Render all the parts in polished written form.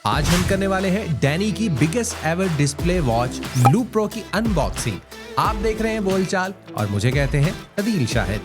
आज हम करने वाले हैं डैनी की biggest ever display watch loop pro की अनबॉक्सिंग। आप देख रहे हैं बोलचाल और मुझे कहते हैं अदील शाहिद।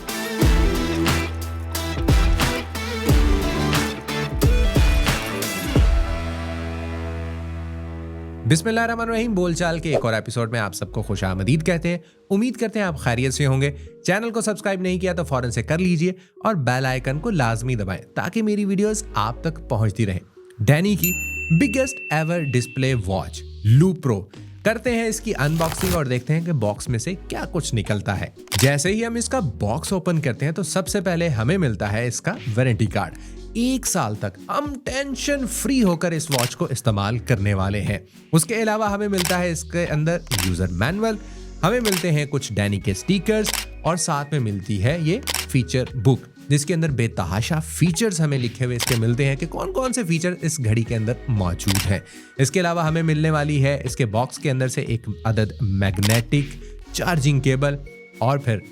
बिस्मिल्लाहिर्रहमानिर्रहीम। बोलचाल के एक और एपिसोड में आप सबको खुशामदीद कहते हैं। उम्मीद करते हैं आप खैरियत से होंगे। चैनल को सब्सक्राइब नहीं किया तो फौरन से कर लीजिए और बेल आइकन को लाजमी दबाएं ताकि मेरी वीडियोस आप तक पहुंचती रहें। डैनी की biggest ever display watch loop pro करते हैं इसकी अनबॉक्सिंग और देखते हैं कि बॉक्स में से क्या कुछ निकलता है। जैसे ही हम इसका बॉक्स ओपन करते हैं तो सबसे पहले हमें मिलता है इसका वारंटी कार्ड। 1 साल तक हम टेंशन फ्री होकर इस वॉच को इस्तेमाल करने वाले हैं। उसके अलावा हमें मिलता है इसके अंदर यूजर मैनुअल, हमें मिलते हैं कुछ डैनी के स्टिकर्स और साथ में मिलती है ये फीचर बुक जिसके अंदर बेतहाशा फीचर्स हमें लिखे हुए इसके मिलते हैं कि कौन कौन से फीचर इस घड़ी के अंदर मौजूद हैं। इसके अलावा हमें मिलने वाली है इसके बॉक्स के अंदर से एक अदद मैग्नेटिक चार्जिंग केबल और फिर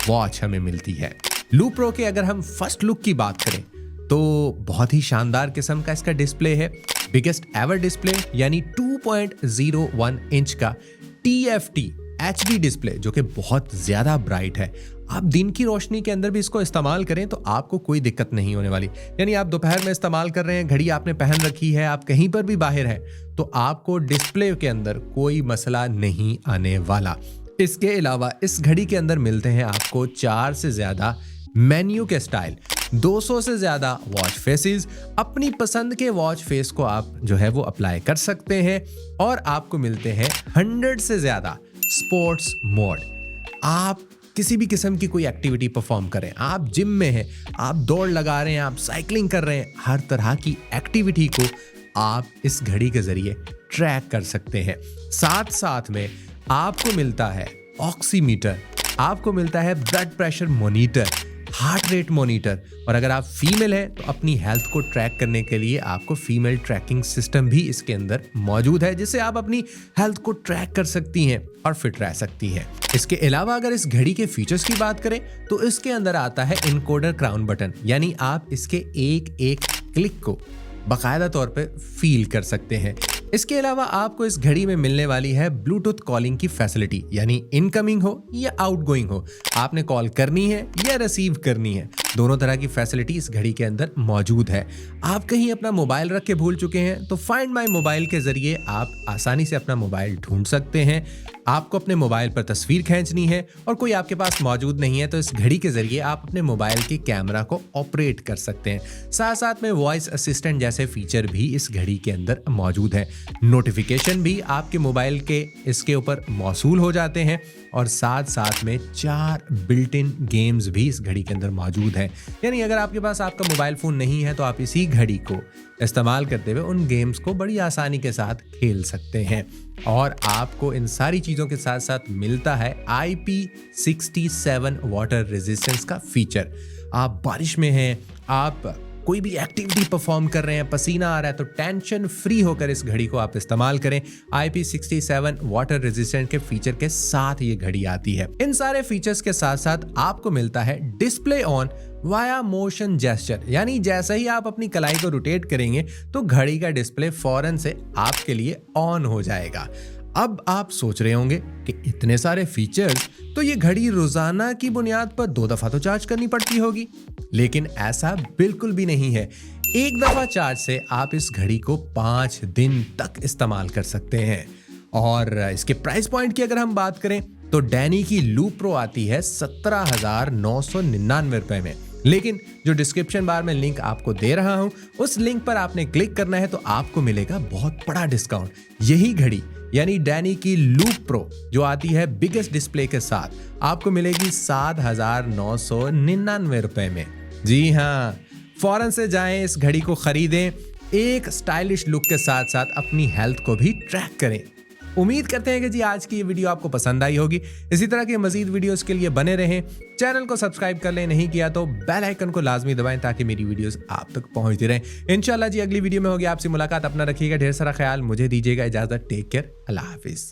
वॉच हमें मिलती है। लूप प्रो के अगर हम फर्स्ट लुक की बात करें तो बहुत ही शानदार किस्म का इसका डिस्प्ले है। बिगेस्ट एवर डिस्प्ले यानी 2.01 इंच का TFT HD डिस्प्ले जो कि बहुत ज्यादा ब्राइट है। आप दिन की रोशनी के अंदर भी इसको इस्तेमाल करें तो आपको कोई दिक्कत नहीं होने वाली। यानी आप दोपहर में इस्तेमाल कर रहे हैं, घड़ी आपने पहन रखी है, आप कहीं पर भी बाहर हैं तो आपको डिस्प्ले के अंदर कोई मसला नहीं आने वाला। इसके अलावा इस घड़ी के अंदर मिलते हैं आपको 4 से ज्यादा मेन्यू के स्टाइल, 200 से ज्यादा वॉच फेसेस। अपनी पसंद के वॉच फेस को आप जो है वो अप्लाई कर सकते हैं और आपको मिलते हैं 100 से ज्यादा स्पोर्ट्स मोड। आप किसी भी किस्म की कोई एक्टिविटी परफॉर्म करें, आप जिम में हैं, आप दौड़ लगा रहे हैं, आप साइकिलिंग कर रहे हैं, हर तरह की एक्टिविटी को आप इस घड़ी के जरिए ट्रैक कर सकते हैं। साथ साथ में आपको मिलता है ऑक्सीमीटर, आपको मिलता है blood pressure monitor, heart rate monitor और अगर आप फीमेल हैं तो अपनी हेल्थ को ट्रैक करने के लिए आपको फीमेल ट्रैकिंग सिस्टम भी इसके अंदर मौजूद है जिससे आप अपनी हेल्थ को ट्रैक कर सकती हैं और फिट रह सकती हैं। इसके अलावा अगर इस घड़ी के फीचर्स की बात करें तो इसके अंदर आता है इनकोडर क्राउन बटन, यानी आप इसके एक एक क्लिक को बाकायदा तौर पे फील कर सकते हैं। इसके अलावा आपको इस घड़ी में मिलने वाली है ब्लूटूथ कॉलिंग की फैसिलिटी, यानी इनकमिंग हो या आउटगोइंग हो, आपने कॉल करनी है या रिसीव करनी है, दोनों तरह की फैसिलिटी इस घड़ी के अंदर मौजूद है। आप कहीं अपना मोबाइल रख के भूल चुके हैं तो फाइंड माई मोबाइल के जरिए आप आसानी से अपना मोबाइल ढूंढ सकते हैं। आपको अपने मोबाइल पर तस्वीर खींचनी है और कोई आपके पास मौजूद नहीं है तो इस घड़ी के जरिए आप अपने मोबाइल के कैमरा को ऑपरेट कर सकते हैं। साथ साथ में वॉइस असिस्टेंट जैसे फीचर भी इस घड़ी के अंदर मौजूद है। नोटिफिकेशन भी आपके मोबाइल के इसके ऊपर मौसूल हो जाते हैं और साथ साथ में 4 बिल्ट इन गेम्स भी इस घड़ी के अंदर मौजूद हैं। यानी अगर आपके पास आपका मोबाइल फ़ोन नहीं है तो आप इसी घड़ी को इस्तेमाल करते हुए उन गेम्स को बड़ी आसानी के साथ खेल सकते हैं। और आपको इन सारी चीज़ों के साथ साथ मिलता है IP67 वाटर रेजिस्टेंस का फीचर। आप बारिश में हैं, आप कोई भी एक्टिविटी परफॉर्म कर रहे हैं, पसीना आ रहा है तो टेंशन फ्री होकर इस घड़ी को आप इस्तेमाल करें। IP67 वाटर रेजिस्टेंट के फीचर के साथ ये घड़ी आती है। इन सारे फीचर्स के साथ साथ आपको मिलता है display on via motion gesture, यानी जैसे ही आप अपनी कलाई को रोटेट करेंगे तो घड़ी का डिस्प्ले फौरन से आपके लिए ऑन हो जाएगा। अब आप सोच रहे होंगे कि इतने सारे फीचर्स तो ये घड़ी रोजाना की बुनियाद पर 2 दफा तो चार्ज करनी पड़ती होगी, लेकिन ऐसा बिल्कुल भी नहीं है। एक दफा चार्ज से आप इस घड़ी को 5 दिन तक इस्तेमाल कर सकते हैं। और इसके प्राइस पॉइंट की अगर हम बात करें तो डैनी की लूप प्रो आती है 17,999 रुपए में, लेकिन जो डिस्क्रिप्शन बार में लिंक आपको दे रहा हूं उस लिंक पर आपने क्लिक करना है तो आपको मिलेगा बहुत बड़ा डिस्काउंट। यही घड़ी यानी डैनी की लूप प्रो जो आती है बिगेस्ट डिस्प्ले के साथ आपको मिलेगी 7,999 रुपए में। जी हाँ, फौरन से जाएं, इस घड़ी को खरीदें, एक स्टाइलिश लुक के साथ साथ अपनी हेल्थ को भी ट्रैक करें। उम्मीद करते हैं कि जी आज की ये वीडियो आपको पसंद आई होगी। इसी तरह के मजीद वीडियोस के लिए बने रहें, चैनल को सब्सक्राइब कर लें, नहीं किया तो बेल आइकन को लाजमी दबाएं ताकि मेरी वीडियोस आप तक पहुंचती रहें। इंशाल्लाह जी अगली वीडियो में होगी आपसे मुलाकात। अपना रखिएगा ढेर सारा ख्याल, मुझे दीजिएगा इजाजत। टेक केयर, अल्लाह हाफिज।